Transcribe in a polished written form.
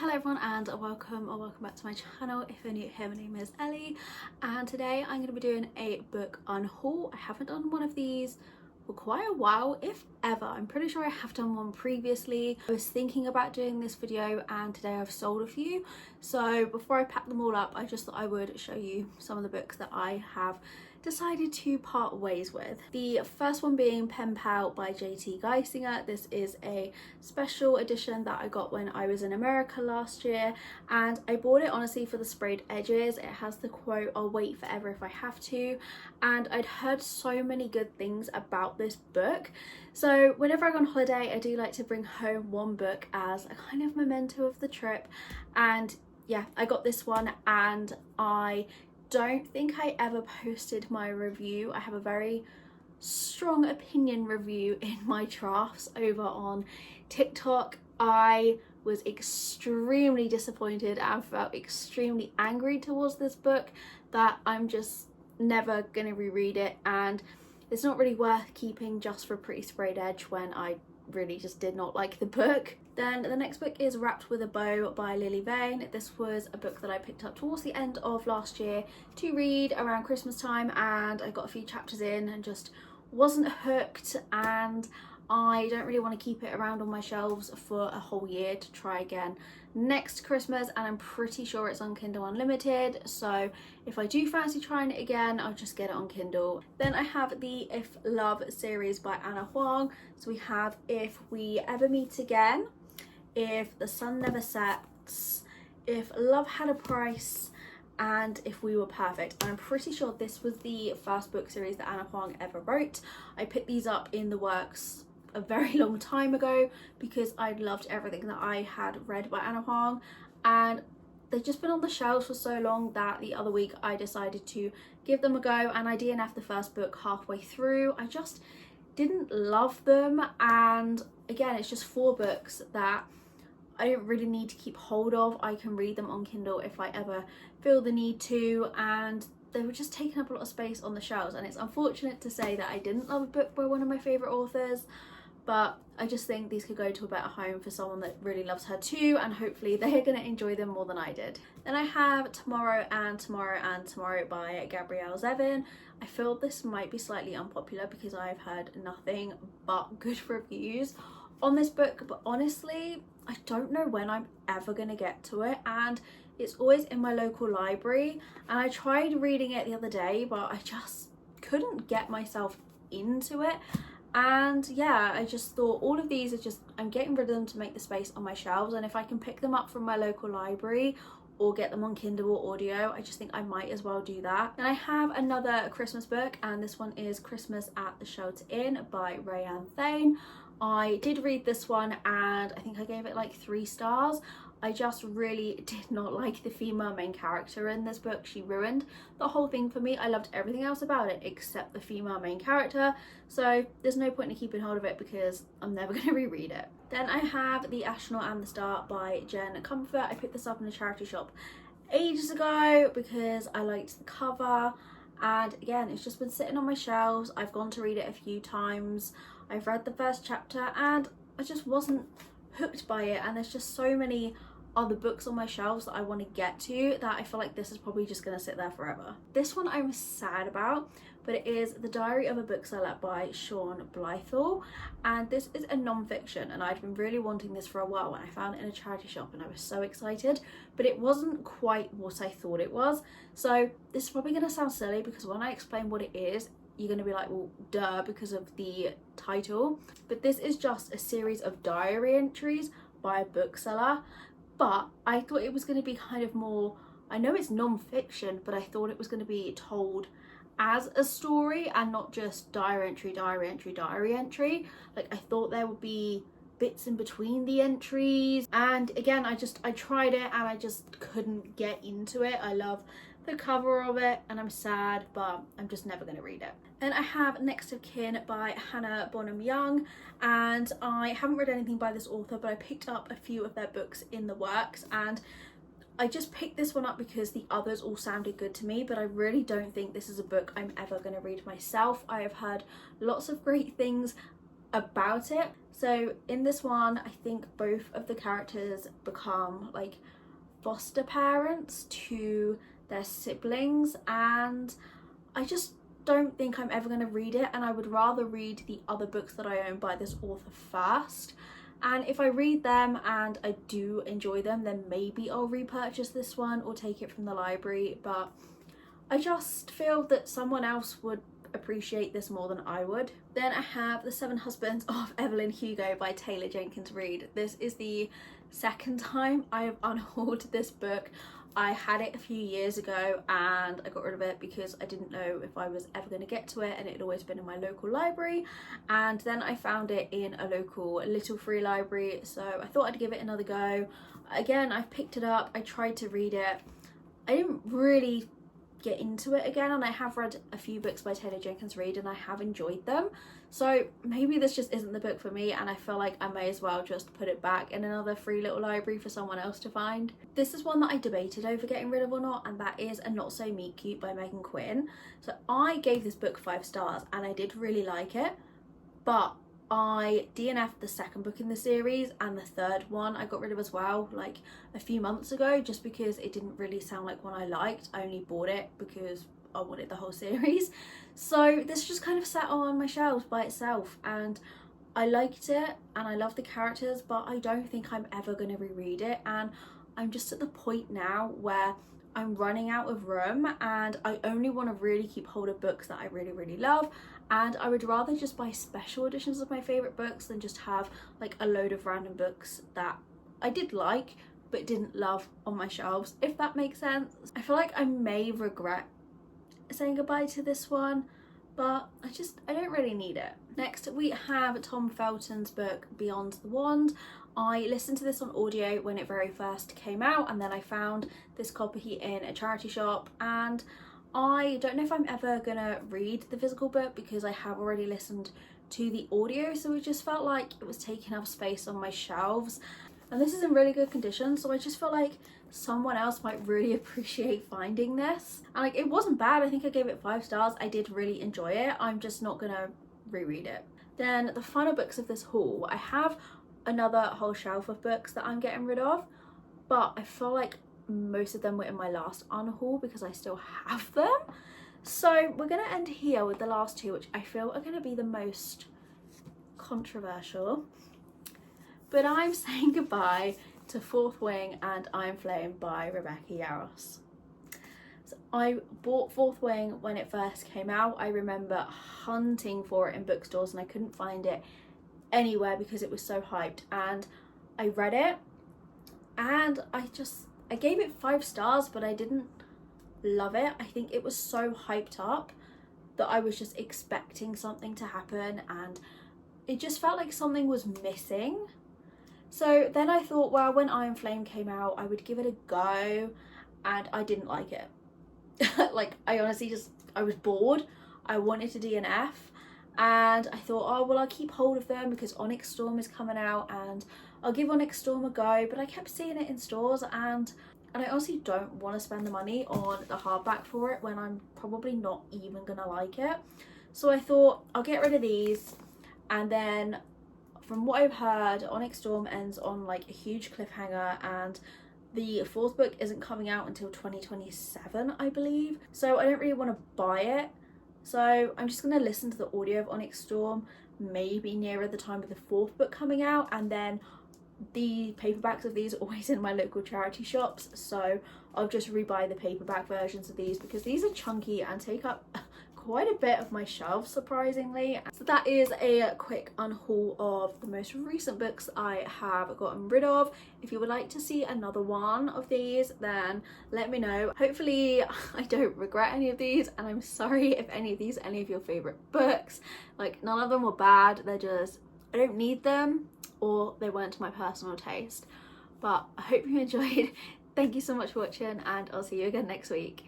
Hello everyone and welcome back to my channel. If you're new here, my name is Ellie and today I'm going to be doing a book unhaul. I haven't done one of these for quite a while, if ever. I'm pretty sure I have done one previously. I was thinking about doing this video and today I've sold a few. So before I pack them all up, I just thought I would show you some of the books that I have decided to part ways with. The first one being Pen Pal by JT Geisinger. This is a special edition that I got when I was in America last year and I bought it honestly for the sprayed edges. It has the quote, "I'll wait forever if I have to," and I'd heard so many good things about this book. So whenever I go on holiday, I do like to bring home one book as a kind of memento of the trip, and yeah, I got this one and I don't think I ever posted my review. I have a very strong opinion review in my drafts over on TikTok. I was extremely disappointed and felt extremely angry towards this book that I'm just never gonna reread it, and it's not really worth keeping just for a pretty sprayed edge when I really just did not like the book. Then the next book is Wrapped with a Bow by Lily Vane. This was a book that I picked up towards the end of last year to read around Christmas time, and I got a few chapters in and just wasn't hooked, and I don't really want to keep it around on my shelves for a whole year to try again next Christmas, and I'm pretty sure it's on Kindle Unlimited, so if I do fancy trying it again, I'll just get it on Kindle. Then I have the If Love series by Anna Huang. So we have If We Ever Meet Again, If the Sun Never Sets, If Love Had a Price, and If We Were Perfect. And I'm pretty sure this was the first book series that Anna Huang ever wrote. I picked these up in the works a very long time ago because I loved everything that I had read by Anna Huang, and they've just been on the shelves for so long that the other week I decided to give them a go, and I DNF'd the first book halfway through. I just didn't love them, and again, it's just 4 books that I don't really need to keep hold of. I can read them on Kindle if I ever feel the need to, and they were just taking up a lot of space on the shelves, and it's unfortunate to say that I didn't love a book by one of my favourite authors, but I just think these could go to a better home for someone that really loves her too, and hopefully they're going to enjoy them more than I did. Then I have Tomorrow and Tomorrow and Tomorrow by Gabrielle Zevin. I feel this might be slightly unpopular because I've heard nothing but good reviews on this book, but honestly I don't know when I'm ever going to get to it, and it's always in my local library, and I tried reading it the other day but I just couldn't get myself into it. And yeah, I just thought all of these are just, I'm getting rid of them to make the space on my shelves, and if I can pick them up from my local library or get them on Kindle or audio, I just think I might as well do that. Then I have another Christmas book, and this one is Christmas at the Shelter Inn by Rayanne Thane. I did read this one and I think I gave it like 3 stars. I just really did not like the female main character in this book. She ruined the whole thing for me. I loved everything else about it except the female main character, so there's no point in keeping hold of it because I'm never going to reread it. Then I have The Astronaut and the Star by Jen Comfort. I picked this up in a charity shop ages ago because I liked the cover, and again, it's just been sitting on my shelves. I've gone to read it a few times. I've read the first chapter and I just wasn't hooked by it, and there's just so many other books on my shelves that I want to get to that I feel like this is probably just going to sit there forever. This one I'm sad about, but it is The Diary of a Bookseller by Sean Blythall, and this is a non-fiction, and I'd been really wanting this for a while when I found it in a charity shop and I was so excited, but it wasn't quite what I thought it was. So this is probably going to sound silly because when I explain what it is, you're going to be like, well, duh, because of the title. But this is just a series of diary entries by a bookseller, but I thought it was going to be kind of more, I know it's non-fiction, but I thought it was going to be told as a story and not just diary entry, diary entry, diary entry. Like, I thought there would be bits in between the entries, and again, I tried it and I just couldn't get into it. I love the cover of it and I'm sad, but I'm just never going to read it. Then I have Next of Kin by Hannah Bonham Young, and I haven't read anything by this author, but I picked up a few of their books in the works, and I just picked this one up because the others all sounded good to me, but I really don't think this is a book I'm ever going to read myself. I have heard lots of great things about it. So in this one, I think both of the characters become like foster parents to their siblings, and I just don't think I'm ever going to read it, and I would rather read the other books that I own by this author first. And if I read them and I do enjoy them, then maybe I'll repurchase this one or take it from the library, but I just feel that someone else would appreciate this more than I would. Then I have The Seven Husbands of Evelyn Hugo by Taylor Jenkins Reid. This is the second time I have unhauled this book. I had it a few years ago and I got rid of it because I didn't know if I was ever going to get to it, and it had always been in my local library, and then I found it in a local little free library, so I thought I'd give it another go. Again, I picked it up, I tried to read it, I didn't really get into it again, and I have read a few books by Taylor Jenkins Reid and I have enjoyed them, so maybe this just isn't the book for me, and I feel like I may as well just put it back in another free little library for someone else to find. This is one that I debated over getting rid of or not, and that is A Not So Meet Cute by Megan Quinn. So I gave this book 5 stars and I did really like it, but I DNF'd the second book in the series, and the third one I got rid of as well, like a few months ago, just because it didn't really sound like one I liked. I only bought it because I wanted the whole series. So this just kind of sat on my shelves by itself, and I liked it and I love the characters, but I don't think I'm ever going to reread it, and I'm just at the point now where I'm running out of room and I only want to really keep hold of books that I really love, and I would rather just buy special editions of my favourite books than just have like a load of random books that I did like but didn't love on my shelves, if that makes sense. I feel like I may regret saying goodbye to this one, but I don't really need it. Next we have Tom Felton's book Beyond the Wand. I listened to this on audio when it very first came out, and then I found this copy in a charity shop, and I don't know if I'm ever gonna read the physical book because I have already listened to the audio, so it just felt like it was taking up space on my shelves, and this is in really good condition, so I just felt like someone else might really appreciate finding this. And like, it wasn't bad, I think I gave it 5 stars. I did really enjoy it, I'm just not gonna reread it. Then the final books of this haul, I have another whole shelf of books that I'm getting rid of, but I feel like most of them were in my last unhaul because I still have them. So we're gonna end here with the last 2, which I feel are gonna be the most controversial, but I'm saying goodbye to Fourth Wing and Iron Flame by Rebecca Yarros. So I bought Fourth Wing when it first came out. I remember hunting for it in bookstores and I couldn't find it anywhere because it was so hyped, and I read it and I gave it 5 stars, but I didn't love it. I think it was so hyped up that I was just expecting something to happen, and it just felt like something was missing. So then I thought, well, when Iron Flame came out, I would give it a go, and I didn't like it. Like, I honestly I was bored. I wanted to DNF, and I thought, oh, well, I'll keep hold of them because Onyx Storm is coming out and I'll give Onyx Storm a go, but I kept seeing it in stores, and I honestly don't want to spend the money on the hardback for it when I'm probably not even gonna like it. So I thought I'll get rid of these, and then from what I've heard, Onyx Storm ends on like a huge cliffhanger, and the 4th book isn't coming out until 2027, I believe. So I don't really want to buy it. So I'm just going to listen to the audio of Onyx Storm, maybe nearer the time of the 4th book coming out, and then the paperbacks of these are always in my local charity shops, so I'll just rebuy the paperback versions of these because these are chunky and take up quite a bit of my shelf, surprisingly. So that is a quick unhaul of the most recent books I have gotten rid of. If you would like to see another one of these, then let me know. Hopefully I don't regret any of these, and I'm sorry if any of these are any of your favorite books. Like, none of them were bad, they're just, I don't need them, or they weren't to my personal taste. But I hope you enjoyed. Thank you so much for watching, and I'll see you again next week.